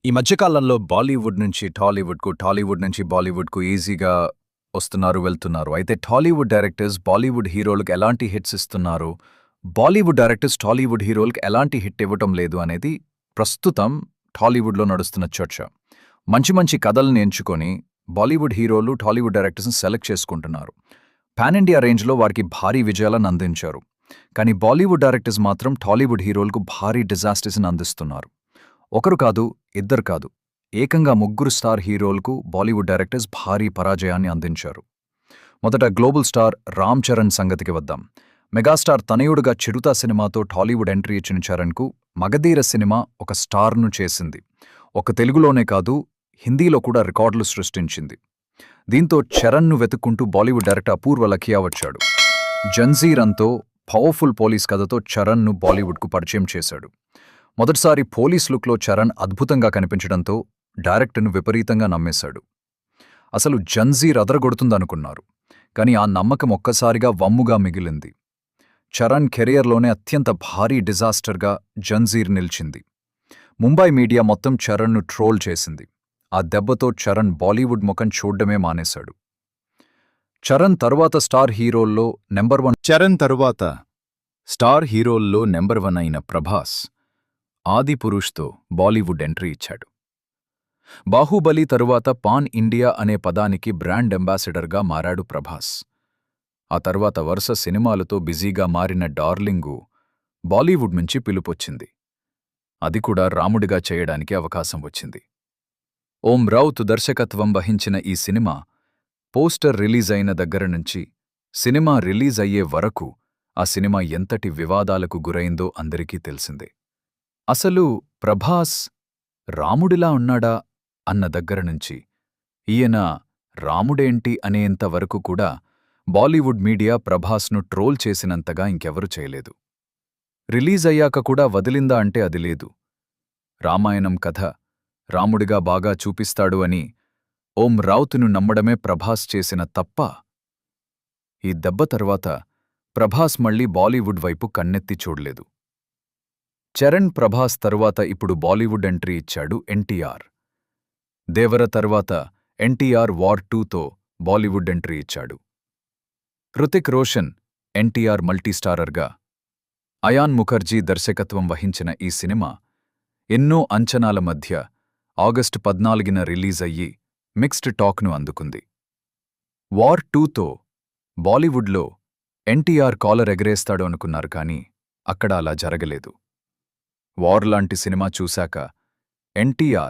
ఈ మధ్య కాలంలో బాలీవుడ్ నుంచి టాలీవుడ్‌కు, టాలీవుడ్ నుంచి బాలీవుడ్‌కు ఈజీగా వస్తున్నారు, వెళ్తున్నారు. అయితే టాలీవుడ్ డైరెక్టర్స్ బాలీవుడ్ హీరోలకు ఎలాంటి హిట్స్ ఇస్తున్నారు, బాలీవుడ్ డైరెక్టర్స్ టాలీవుడ్ హీరోలకు ఎలాంటి హిట్ ఇవ్వటం లేదు అనేది ప్రస్తుతం టాలీవుడ్‌లో నడుస్తున్న చర్చ. మంచి మంచి కథల్ని ఎంచుకొని బాలీవుడ్ హీరోలు టాలీవుడ్ డైరెక్టర్స్‌ని సెలెక్ట్ చేసుకుంటున్నారు. పాన్ ఇండియా రేంజ్‌లో వారికి భారీ విజయాలను అందించారు. కానీ బాలీవుడ్ డైరెక్టర్స్ మాత్రం టాలీవుడ్ హీరోలకు భారీ డిజాస్టర్స్‌ని అందిస్తున్నారు. ఒకరు కాదు, ఇద్దరు కాదు, ఏకంగా ముగ్గురు స్టార్ హీరోలకు బాలీవుడ్ డైరెక్టర్స్ భారీ పరాజయాన్ని అందించారు. మొదట గ్లోబల్ స్టార్ రామ్ చరణ్ సంగతికి వద్దాం. మెగాస్టార్ తనయుడుగా చిరుత సినిమాతో టాలీవుడ్ ఎంట్రీ ఇచ్చిన చరణ్కు మగధీర సినిమా ఒక స్టార్ను చేసింది. ఒక తెలుగులోనే కాదు, హిందీలో కూడా రికార్డులు సృష్టించింది. దీంతో చరణ్ను వెతుక్కుంటూ బాలీవుడ్ డైరెక్టర్ అపూర్వ లఖియా వచ్చాడు. జంజీర్ అంతో పవర్ఫుల్ పోలీస్ కథతో చరణ్ను బాలీవుడ్కు పరిచయం చేశాడు. మొదటిసారి పోలీస్ లుక్లో చరణ్ అద్భుతంగా కనిపించడంతో డైరెక్టర్ను విపరీతంగా నమ్మేశాడు. అసలు జంజీర్ అదరగొడుతుందనుకున్నారు. కానీ ఆ నమ్మకం ఒక్కసారిగా వమ్ముగా మిగిలింది. చరణ్ కెరియర్లోనే అత్యంత భారీ డిజాస్టర్గా జంజీర్ నిలిచింది. ముంబై మీడియా మొత్తం చరణ్ను ట్రోల్ చేసింది. ఆ దెబ్బతో చరణ్ బాలీవుడ్ ముఖం చూడ్డమే మానేశాడు. చరణ్ తరువాత స్టార్ హీరోల్లో నెంబర్ 1 అయిన ప్రభాస్ ఆదిపురుష్తో బాలీవుడ్ ఎంట్రీ ఇచ్చాడు. బాహుబలి తరువాత పాన్ ఇండియా అనే పదానికి బ్రాండ్ అంబాసిడర్గా మారాడు ప్రభాస్. ఆ తర్వాత వరుస సినిమాలతో బిజీగా మారిన డార్లింగు బాలీవుడ్ నుంచి పిలుపొచ్చింది. అది కూడా రాముడిగా చేయడానికి అవకాశం వచ్చింది. ఓం రౌత్ దర్శకత్వం వహించిన ఈ సినిమా పోస్టర్ రిలీజ్ అయిన దగ్గర నుంచి సినిమా రిలీజ్ అయ్యే వరకు ఆ సినిమా ఎంతటి వివాదాలకు గురైందో అందరికీ తెలిసిందే. అసలు ప్రభాస్ రాముడిలా ఉన్నాడా అన్న దగ్గరనుంచి ఈయన రాముడేంటి అనేంత వరకు కూడా బాలీవుడ్ మీడియా ప్రభాస్ను ట్రోల్ చేసినంతగా ఇంకెవరు చేయలేదు. రిలీజ్ అయ్యాక కూడా వదిలిందా అంటే అది లేదు. రామాయణం కథ రాముడిగా బాగా చూపిస్తాడు అని ఓం రౌత్ను నమ్మడమే ప్రభాస్ చేసిన తప్ప. ఈ దెబ్బ తర్వాత ప్రభాస్ మళ్లీ బాలీవుడ్ వైపు కన్నెత్తి చూడలేదు. చరణ్ ప్రభాస్ తరువాత ఇప్పుడు బాలీవుడ్ ఎంట్రీ ఇచ్చాడు ఎన్టీఆర్. దేవర తర్వాత ఎన్టీఆర్ వార్ 2తో బాలీవుడ్ ఎంట్రీ ఇచ్చాడు. హృతిక్ రోషన్ ఎన్టీఆర్ మల్టీస్టారర్గా, అయాన్ ముఖర్జీ దర్శకత్వం వహించిన ఈ సినిమా ఎన్నో అంచనాల మధ్య ఆగస్టు 14న రిలీజ్ అయ్యి మిక్స్డ్ టాక్ను అందుకుంది. వార్ 2తో బాలీవుడ్లో ఎన్టీఆర్ కాలర్ ఎగరేస్తాడు అనుకున్నారు, కానీ అక్కడ అలా జరగలేదు. వార్ లాంటి సినిమా చూశాక ఎన్టీఆర్